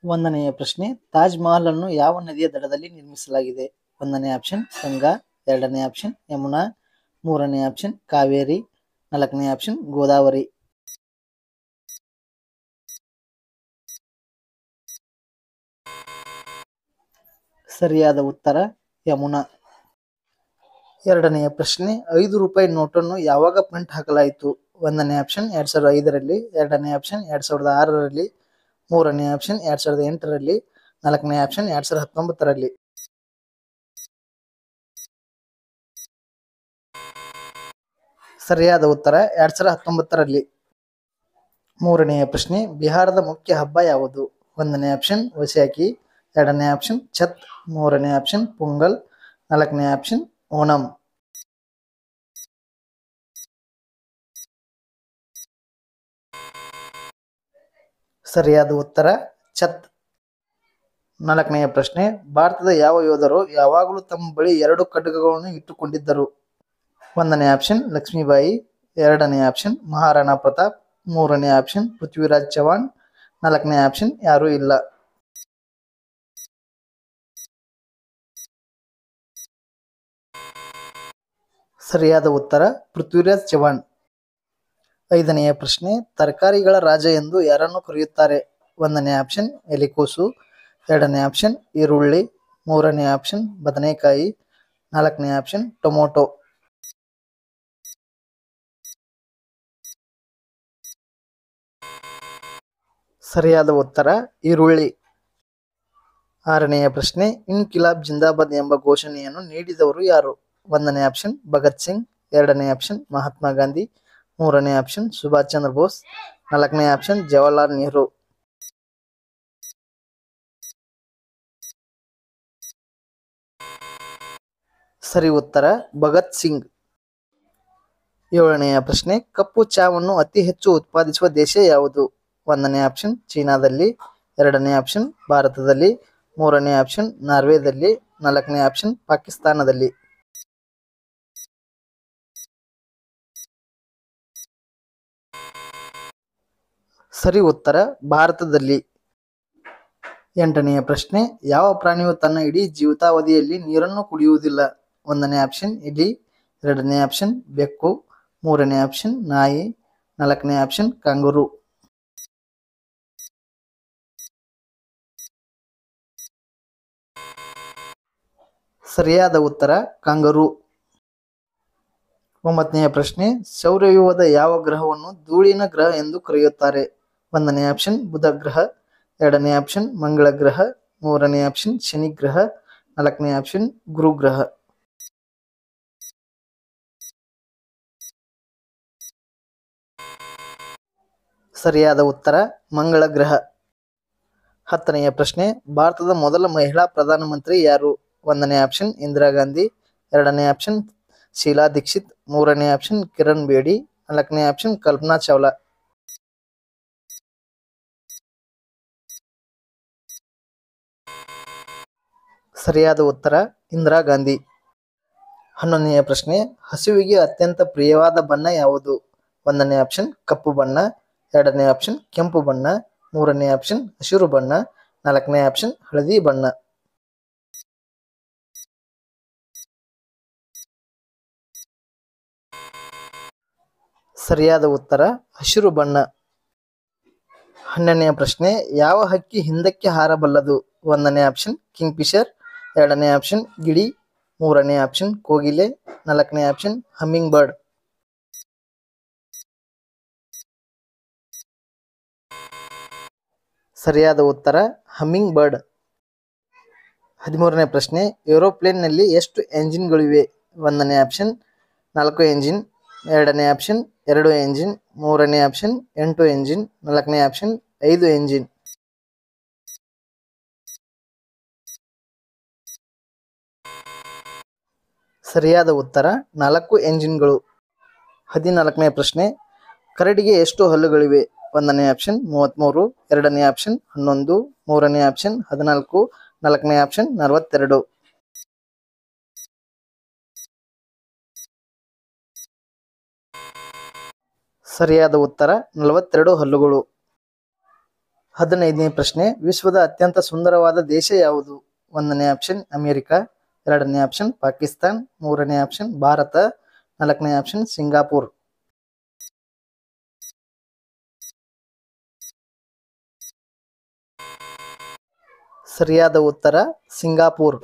ಒಂದನೆಯ ಪ್ರಶ್ನೆ, ತಾಜ್ ಮಹಲ್ ಅನ್ನು ಯಾವ ನದಿಯ ದಡದಲ್ಲಿ ನಿರ್ಮಿಸಲಾಗಿದೆ? ಒಂದನೇ ಆಪ್ಷನ್ ಗಂಗಾ, ಎರಡನೇ ಆಪ್ಷನ್ ಯಮುನಾ, ಮೂರನೇ ಆಪ್ಷನ್ ಕಾವೇರಿ, ನಾಲ್ಕನೇ ಆಪ್ಷನ್ ಗೋದಾವರಿ. ಸರಿಯಾದ ಉತ್ತರ ಯಮುನಾ. ಎರಡನೆಯ ಪ್ರಶ್ನೆ, 5 ರೂಪಾಯಿ ನೋಟನ್ನು ಯಾವಾಗ ಪ್ರಿಂಟ್ ಹಾಕಲಾಯಿತು? ಒಂದನೇ ಆಪ್ಷನ್ 2005ರಲ್ಲಿ, ಎರಡನೇ ಆಪ್ಷನ್ 2006ರಲ್ಲಿ, ಮೂರನೇ ಆಪ್ಷನ್ 2008ರಲ್ಲಿ, ನಾಲ್ಕನೇ ಆಪ್ಷನ್ 2019ರಲ್ಲಿ. ಸರಿಯಾದ ಉತ್ತರ 2019ರಲ್ಲಿ. ಮೂರನೆಯ ಪ್ರಶ್ನೆ, ಬಿಹಾರದ ಮುಖ್ಯ ಹಬ್ಬ ಯಾವುದು? ಒಂದನೇ ಆಪ್ಷನ್ ವೈಶಾಖಿ, ಎರಡನೇ ಆಪ್ಷನ್ ಛತ್, ಮೂರನೇ ಆಪ್ಷನ್ ಪೊಂಗಲ್, ನಾಲ್ಕನೇ ಆಪ್ಷನ್ ಓಣಂ. ಸರಿಯಾದ ಉತ್ತರ ಛತ್. ನಾಲ್ಕನೆಯ ಪ್ರಶ್ನೆ, ಭಾರತದ ಯಾವ ಯೋಧರು ಯಾವಾಗಲೂ ತಮ್ಮ ಬಳಿ 2 ಖಡ್ಗಗಳನ್ನು ಇಟ್ಟುಕೊಂಡಿದ್ದರು? ಒಂದನೇ ಆಪ್ಷನ್ ಲಕ್ಷ್ಮೀಬಾಯಿ, ಎರಡನೇ ಆಪ್ಷನ್ ಮಹಾರಾಣಾ ಪ್ರತಾಪ್, ಮೂರನೇ ಆಪ್ಷನ್ ಪೃಥ್ವಿರಾಜ್ ಚವಾಣ್, ನಾಲ್ಕನೇ ಆಪ್ಷನ್ ಯಾರೂ ಇಲ್ಲ. ಸರಿಯಾದ ಉತ್ತರ ಪೃಥ್ವಿರಾಜ್ ಚವಾಣ್. ಐದನೆಯ ಪ್ರಶ್ನೆ, ತರಕಾರಿಗಳ ರಾಜ ಎಂದು ಯಾರನ್ನು ಕರೆಯುತ್ತಾರೆ? ಒಂದನೇ ಆಪ್ಷನ್ ಎಲೆಕೋಸು, ಎರಡನೇ ಆಪ್ಷನ್ ಈರುಳ್ಳಿ, ಮೂರನೇ ಆಪ್ಷನ್ ಬದನೆಕಾಯಿ, ನಾಲ್ಕನೇ ಆಪ್ಷನ್ ಟೊಮೊಟೊ. ಸರಿಯಾದ ಉತ್ತರ ಈರುಳ್ಳಿ. ಆರನೆಯ ಪ್ರಶ್ನೆ, ಇನ್ಕಿಲಾಬ್ ಜಿಂದಾಬಾದ್ ಎಂಬ ಘೋಷಣೆಯನ್ನು ನೀಡಿದವರು ಯಾರು? ಒಂದನೇ ಆಪ್ಷನ್ ಭಗತ್ ಸಿಂಗ್, ಎರಡನೇ ಆಪ್ಷನ್ ಮಹಾತ್ಮ ಗಾಂಧಿ, ಮೂರನೇ ಆಪ್ಷನ್ ಸುಭಾಷ್ ಚಂದ್ರ ಬೋಸ್, ನಾಲ್ಕನೇ ಆಪ್ಷನ್ ಜವಾಹರ್ಲಾಲ್ ನೆಹರು. ಸರಿ ಉತ್ತರ ಭಗತ್ ಸಿಂಗ್. ಏಳನೆಯ ಪ್ರಶ್ನೆ, ಕಪ್ಪು ಚಹಾವನ್ನು ಅತಿ ಹೆಚ್ಚು ಉತ್ಪಾದಿಸುವ ದೇಶ ಯಾವುದು? ಒಂದನೇ ಆಪ್ಷನ್ ಚೀನಾದಲ್ಲಿ, ಎರಡನೇ ಆಪ್ಷನ್ ಭಾರತದಲ್ಲಿ, ಮೂರನೇ ಆಪ್ಷನ್ ನಾರ್ವೆದಲ್ಲಿ, ನಾಲ್ಕನೇ ಆಪ್ಷನ್ ಪಾಕಿಸ್ತಾನದಲ್ಲಿ. ಸರಿ ಉತ್ತರ ಭಾರತದಲ್ಲಿ. ಎಂಟನೆಯ ಪ್ರಶ್ನೆ, ಯಾವ ಪ್ರಾಣಿಯು ತನ್ನ ಇಡೀ ಜೀವಿತಾವಧಿಯಲ್ಲಿ ನೀರನ್ನು ಕುಡಿಯುವುದಿಲ್ಲ? ಒಂದನೇ ಆಪ್ಷನ್ ಇಲಿ, ಎರಡನೇ ಆಪ್ಷನ್ ಬೆಕ್ಕು, ಮೂರನೇ ಆಪ್ಷನ್ ನಾಯಿ, ನಾಲ್ಕನೇ ಆಪ್ಷನ್ ಕಾಂಗರೂ. ಸರಿಯಾದ ಉತ್ತರ ಕಾಂಗರೂ. ಒಂಬತ್ತನೆಯ ಪ್ರಶ್ನೆ, ಸೌರವ್ಯೂಹದ ಯಾವ ಗ್ರಹವನ್ನು ಧೂಳಿನ ಗ್ರಹ ಎಂದು ಕರೆಯುತ್ತಾರೆ? ಒಂದನೇ ಆಪ್ಷನ್ ಬುಧ ಗ್ರಹ, ಎರಡನೇ ಆಪ್ಷನ್ ಮಂಗಳ ಗ್ರಹ, ಮೂರನೇ ಆಪ್ಷನ್ ಶನಿ ಗ್ರಹ, ನಾಲ್ಕನೇ ಆಪ್ಷನ್ ಗುರು ಗ್ರಹ. ಸರಿಯಾದ ಉತ್ತರ ಮಂಗಳ ಗ್ರಹ. ಹತ್ತನೆಯ ಪ್ರಶ್ನೆ, ಭಾರತದ ಮೊದಲ ಮಹಿಳಾ ಪ್ರಧಾನಮಂತ್ರಿ ಯಾರು? ಒಂದನೇ ಆಪ್ಷನ್ ಇಂದಿರಾ ಗಾಂಧಿ, ಎರಡನೇ ಆಪ್ಷನ್ ಶೀಲಾ ದೀಕ್ಷಿತ್, ಮೂರನೇ ಆಪ್ಷನ್ ಕಿರಣ್ ಬೇಡಿ, ನಾಲ್ಕನೇ ಆಪ್ಷನ್ ಕಲ್ಪನಾ ಚಾವ್ಲಾ. ಸರಿಯಾದ ಉತ್ತರ ಇಂದಿರಾ ಗಾಂಧಿ. 11ನೆಯ ಪ್ರಶ್ನೆ, ಹಸುವಿಗೆ ಅತ್ಯಂತ ಪ್ರಿಯವಾದ ಬಣ್ಣ ಯಾವುದು? ಒಂದನೇ ಆಪ್ಷನ್ ಕಪ್ಪು ಬಣ್ಣ, ಎರಡನೇ ಆಪ್ಷನ್ ಕೆಂಪು ಬಣ್ಣ, ಮೂರನೇ ಆಪ್ಷನ್ ಹಸಿರು ಬಣ್ಣ, ನಾಲ್ಕನೇ ಆಪ್ಷನ್ ಹಳದಿ ಬಣ್ಣ. ಸರಿಯಾದ ಉತ್ತರ ಹಸಿರು ಬಣ್ಣ. 12ನೆಯ ಪ್ರಶ್ನೆ, ಯಾವ ಹಕ್ಕಿ ಹಿಂದಕ್ಕೆ ಹಾರಬಲ್ಲದು? ಒಂದನೇ ಆಪ್ಷನ್ ಕಿಂಗ್ ಫಿಶರ್, ಎರಡನೇ ಆಪ್ಷನ್ ಗಿಳಿ, ಮೂರನೇ ಆಪ್ಷನ್ ಕೋಗಿಲೆ, ನಾಲ್ಕನೇ ಆಪ್ಷನ್ ಹಮ್ಮಿಂಗ್ ಬರ್ಡ್. ಸರಿಯಾದ ಉತ್ತರ ಹಮ್ಮಿಂಗ್ ಬರ್ಡ್. 13ನೇ ಪ್ರಶ್ನೆ, ಏರೋಪ್ಲೇನ್ನಲ್ಲಿ ಎಷ್ಟು ಎಂಜಿನ್ಗಳಿವೆ? ಒಂದನೇ ಆಪ್ಷನ್ 4 ಎಂಜಿನ್, ಎರಡನೇ ಆಪ್ಷನ್ 2 ಎಂಜಿನ್, ಮೂರನೇ ಆಪ್ಷನ್ 8 ಎಂಜಿನ್, ನಾಲ್ಕನೇ ಆಪ್ಷನ್ 5 ಎಂಜಿನ್. ಸರಿಯಾದ ಉತ್ತರ 4 ಎಂಜಿನ್ಗಳು. 14ನೇ ಪ್ರಶ್ನೆ, ಕರಡಿಗೆ ಎಷ್ಟು ಹಲ್ಲುಗಳಿವೆ? ಒಂದನೇ ಆಪ್ಷನ್ 33, ಎರಡನೇ ಆಪ್ಷನ್ 11, ಮೂರನೇ ಆಪ್ಷನ್ 14, ನಾಲ್ಕನೇ ಆಪ್ಷನ್ 42. ಸರಿಯಾದ ಉತ್ತರ 42 ಹಲ್ಲುಗಳು. 15ನೇ ಪ್ರಶ್ನೆ, ವಿಶ್ವದ ಅತ್ಯಂತ ಸುಂದರವಾದ ದೇಶ ಯಾವುದು? 1ನೇ ಆಪ್ಷನ್ ಅಮೆರಿಕ, 2ನೇ ಆಪ್ಷನ್ ಪಾಕಿಸ್ತಾನ್, 3ನೇ ಆಪ್ಷನ್ ಭಾರತ, 4ನೇ ಆಪ್ಷನ್ ಸಿಂಗಾಪುರ್. ಸರಿಯಾದ ಉತ್ತರ ಸಿಂಗಾಪುರ್.